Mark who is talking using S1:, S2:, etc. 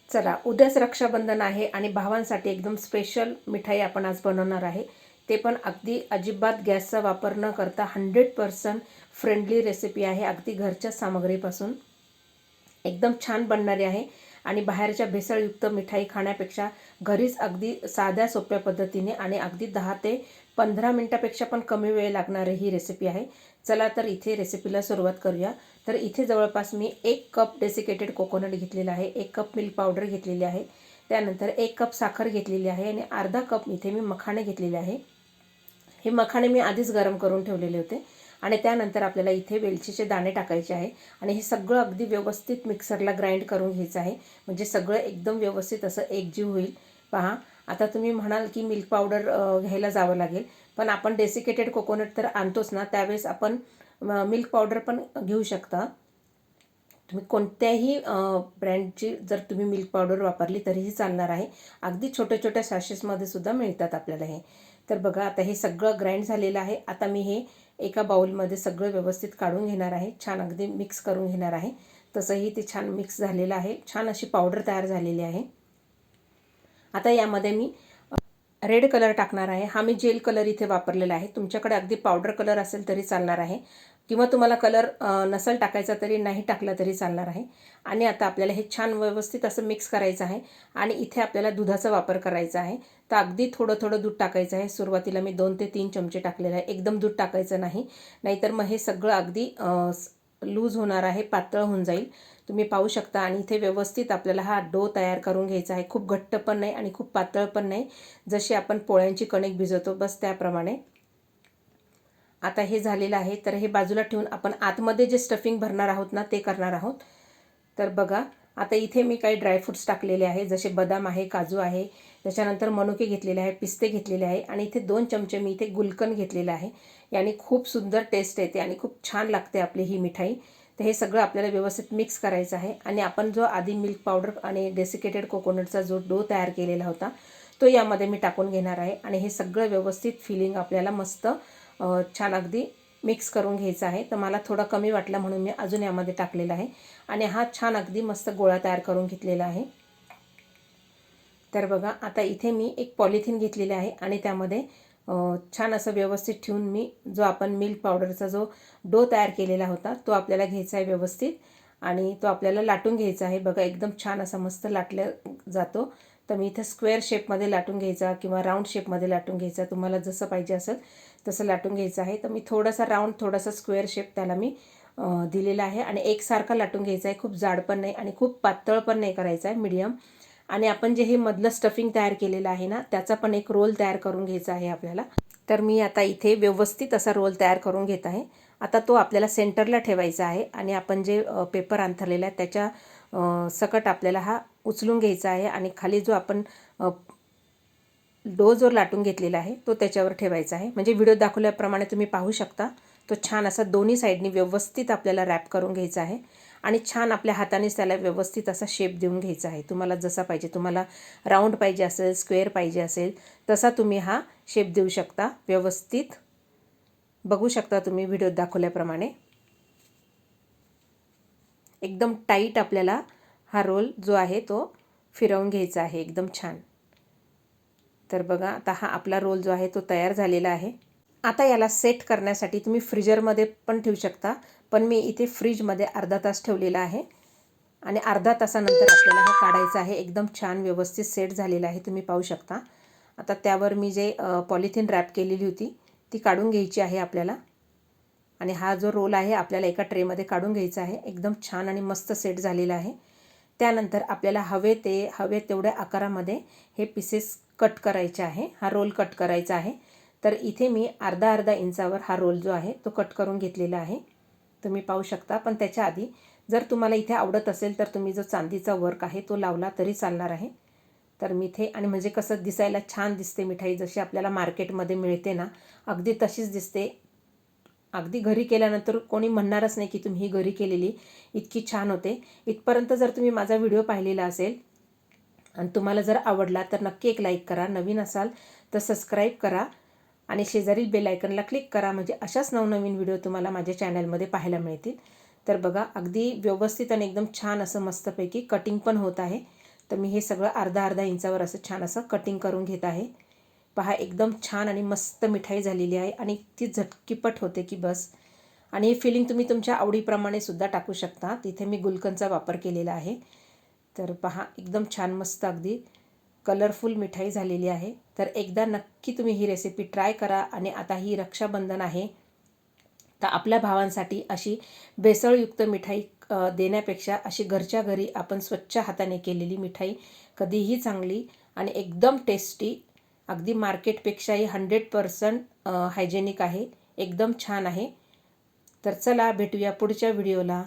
S1: चला, उद्याच रक्षाबंधन आहे आणि भावांसाठी एकदम स्पेशल मिठाई आपण आज बनवणार आहे. ते पण अगदी अजिबात गॅसचा वापर न करता 100% फ्रेंडली रेसिपी आहे. अगदी घरच्या सामग्रीपासून एकदम छान बनणारी आहे आणि बाहेरच्या भेसळयुक्त मिठाई खाण्यापेक्षा घरीच अगदी साध्या सोप्या पद्धतीने आणि अगदी 10 ते 15 मिनिटापेक्षा पण कमी वेळ लागणारी ही रेसिपी आहे. चला तर इथे रेसिपीला सुरुवात करूया. तर इथे जवळपास मी 1 कप डेसिकेटेड कोकोनट घेतलेला आहे, 1 कप मिल्क पावडर घेतलेली आहे, त्यानंतर 1 कप साखर घेतलेली आहे आणि अर्धा कप इथे मी मखाणे घेतलेले आहे. हे मखाणे मी आधीच गरम करून ठेवलेले होते आणि त्यानंतर आपल्याला इथे वेलचीचे दाणे टाकायचे आहे आणि हे सगळं अगदी व्यवस्थित मिक्सरला ग्राइंड करून घ्यायचं आहे, म्हणजे सगळं एकदम व्यवस्थित असं एकजीव होईल. पहा, आता तुम्ही म्हणाल की मिल्क पावडर घ्यायला जावं लागेल, पण आपण डेसिकेटेड कोकोनट तर आणतोच ना, त्यावेळेस आपण मिल्क पावडर पण घेऊ शकता. तुम्ही कोणत्याही ब्रँडची जर तुम्ही मिल्क पावडर वापरली तरीही चालणार आहे. अगदी छोट्या छोट्या सॅशेसमध्ये सुद्धा मिळतात आपल्याला हे. तर बघा, आता हे सगळं ग्राइंड झालेलं आहे. आता मी हे एका बाउलमध्ये सगळं व्यवस्थित काढून घेणार आहे, छान अगदी मिक्स करून घेणार आहे. तसंही ते छान मिक्स झालेलं आहे, छान अशी पावडर तयार झालेली आहे. आता यामध्ये मी रेड कलर टाकणार आहे. हा मी जेल कलर इथे वापरलेला आहे. तुमच्याकडे अगदी पावडर कलर असेल तरी चालणार आहे, किंवा तुम्हाला कलर नसेल टाकायचा तरी नाही टाकला तरी चालणार आहे. आणि आता आपल्याला हे छान व्यवस्थित असं मिक्स करायचं आहे आणि इथे आपल्याला दुधाचा वापर करायचा आहे. तर अगदी थोडं थोडं दूध टाकायचं आहे. सुरुवातीला मी 2 ते 3 चमचे टाकलेलं आहे. एकदम दूध टाकायचं नाही, नाहीतर मग हे सगळं अगदी लूज होणार आहे, पातळ होऊन जाईल. तुम्ही पाहू शकता. आणि इथे व्यवस्थित आपल्याला हा डो तयार करून घ्यायचा आहे. खूप घट्ट पण नाही आणि खूप पातळ पण नाही, जशी आपण पोळ्यांची कणिक भिजवतो बस त्याप्रमाणे. आता हे झालेलं आहे, तर हे बाजूला ठेवून आपण आतमध्ये जे स्टफिंग भरणार आहोत ना, ते करणार आहोत. तर बघा, आता इथे मी काही ड्रायफ्रूट्स टाकलेले आहे, जसे बदाम आहे, काजू आहे, त्याच्यानंतर मनुके घेतलेले आहे, पिस्ते घेतलेले आहे आणि इथे 2 चमचे मी इथे गुलकंद घेतलेलं आहे. याने खूप सुंदर टेस्ट येते आणि खूप छान लागते आपली ही मिठाई. तर हे सगळं आपल्याला व्यवस्थित मिक्स करायचं आहे आणि आपण जो आधी मिल्क पावडर आणि डेसिकेटेड कोकोनटचा जो डो तयार केलेला होता तो यामध्ये मी टाकून घेणार आहे आणि हे सगळं व्यवस्थित फिलिंग आपल्याला मस्त छान अगदी मिक्स करून घ्यायचं आहे. तर मला थोडा कमी वाटला म्हणून मी अजून यामध्ये टाकलेला आहे आणि हा छान अगदी मस्त गोळा तयार करून घेतलेला आहे. तर बघा, आता इथे मी एक पॉलिथिन घेतलेले आहे आणि त्यामध्ये छान असं व्यवस्थित ठेवून मी जो आपण मिल्क पावडरचा जो डो तयार केलेला होता तो आपल्याला घ्यायचा आहे व्यवस्थित आणि तो आपल्याला लाटून घ्यायचा आहे. बघा, एकदम छान असा मस्त लाटला जातो. तर मी इथं स्क्वेअर शेपमध्ये लाटून घ्यायचा किंवा राऊंड शेपमध्ये लाटून घ्यायचा, तुम्हाला जसं पाहिजे असेल तसं लाटून घ्यायचं आहे. तर मी थोडासा राऊंड थोडासा स्क्वेअर शेप त्याला मी दिलेला आहे आणि एकसारखा लाटून घ्यायचा आहे. खूप जाड पण नाही आणि खूप पातळ पण नाही करायचा आहे, मीडियम. आणि आपण जे हे मधलं स्टफिंग तयार केलेलं आहे ना, त्याचा पण एक रोल तयार करून घ्यायचा आहे आपल्याला. तर मी आता इथे व्यवस्थित असा रोल तयार करून घेत आहे. आता तो आपल्याला सेंटरला ठेवायचा आहे आणि आपण जे पेपर अंथरलेला आहे त्याच्या सकट आपल्याला हा उचलून घ्यायचा आहे आणि खाली जो आपण डो जो लाटून घेतलेला आहे तो त्याच्यावर ठेवायचा आहे. म्हणजे व्हिडिओ दाखवल्याप्रमाणे तुम्ही पाहू शकता, तो छान असा दोन्ही साईडनी व्यवस्थित आपल्याला रॅप करून घ्यायचा आहे आणि छान आपल्या हातानेच त्याला व्यवस्थित असा शेप देऊन घ्यायचा आहे. तुम्हाला जसा पाहिजे, तुम्हाला राऊंड पाहिजे असेल, स्क्वेअर पाहिजे असेल, तसा तुम्ही हा शेप देऊ शकता. व्यवस्थित बघू शकता तुम्ही व्हिडिओ दाखवल्याप्रमाणे. एकदम टाईट आपल्याला हा रोल जो आहे तो फिरवून घ्यायचा आहे, एकदम छान. तर बघा, आता हा आपला रोल जो आहे तो तयार झालेला आहे. आता याला सेट करण्यासाठी तुम्ही फ्रीजरमध्ये पण ठेवू शकता, पण मी इथे फ्रीजमध्ये अर्धा तास ठेवलेला आहे आणि अर्धा तासानंतर आपल्याला हे काढायचं आहे. एकदम छान व्यवस्थित सेट झालेलं आहे, तुम्ही पाहू शकता. आता त्यावर मी जे पॉलिथिन रॅप केलेली होती ती काढून घ्यायची आहे आपल्याला आणि हा जो रोल आहे आपल्याला एका ट्रेमध्ये काढून घ्यायचा आहे. एकदम छान आणि मस्त सेट झालेला आहे. त्यानंतर आपल्याला हवे तेवढ्या आकारामध्ये हे पीसेस कट करायचे आहे, हा रोल कट करायचा आहे. तर इथे मी अर्धा इंचावर हा रोल जो आहे तो कट करून घेतलेला आहे, तुम्ही पाहू शकता. पण त्याच्या आधी जर तुम्हाला इथे आवडत असेल तर तुम्ही जो चांदीचा वर्क आहे तो लावला तरी चालणार आहे. तर मी इथे, आणि म्हणजे कसं दिसायला छान दिसते मिठाई, जशी आपल्याला मार्केटमध्ये मिळते ना अगदी तशीच दिसते. अगदी घरी केल्यानंतर कोणी म्हणणारच नाही की तुम्ही ही घरी केलेली इतकी छान होते. इथपर्यंत जर तुम्ही माझा व्हिडिओ पाहिलेला असेल आणि तुम्हाला जर आवडला तर नक्की एक लाईक करा, नवीन असाल तर सबस्क्राईब करा आणि शेजारील बेल आयकनला क्लिक करा, म्हणजे अशाच नवनवीन व्हिडिओ तुम्हाला माझ्या चॅनलमध्ये पाहायला मिळतील. तर बघा, अगदी व्यवस्थित आणि एकदम छान असं मस्तपैकी कटिंग पण होत आहे. तर मी हे सगळं अर्धा अर्धा इंचावर असं छान असं कटिंग करून घेत आहे. पहा एकदम छान आणि मस्त मिठाई झालेली आहे आणि ती झटकीपट होते की बस. आणि हे फिलिंग तुम्ही तुमच्या आवडीप्रमाणे सुद्धा टाकू शकता. तिथे मी गुलकंदचा वापर केलेला आहे. तर पहा एकदम छान मस्त अगदी कलरफुल मिठाई झालेली आहे. तर एकदा नक्की तुम्ही ही रेसिपी ट्राय करा. आणि आता ही रक्षाबंधन आहे, तर आपल्या भावांसाठी अशी भेसळयुक्त मिठाई देण्यापेक्षा अशी घरच्या घरी आपण स्वच्छ हाताने केलेली मिठाई कधीही चांगली आणि एकदम टेस्टी, अगदी मार्केटपेक्षाही 100% हायजेनिक आहे, एकदम छान आहे. तर चला भेटूया पुढच्या व्हिडिओला.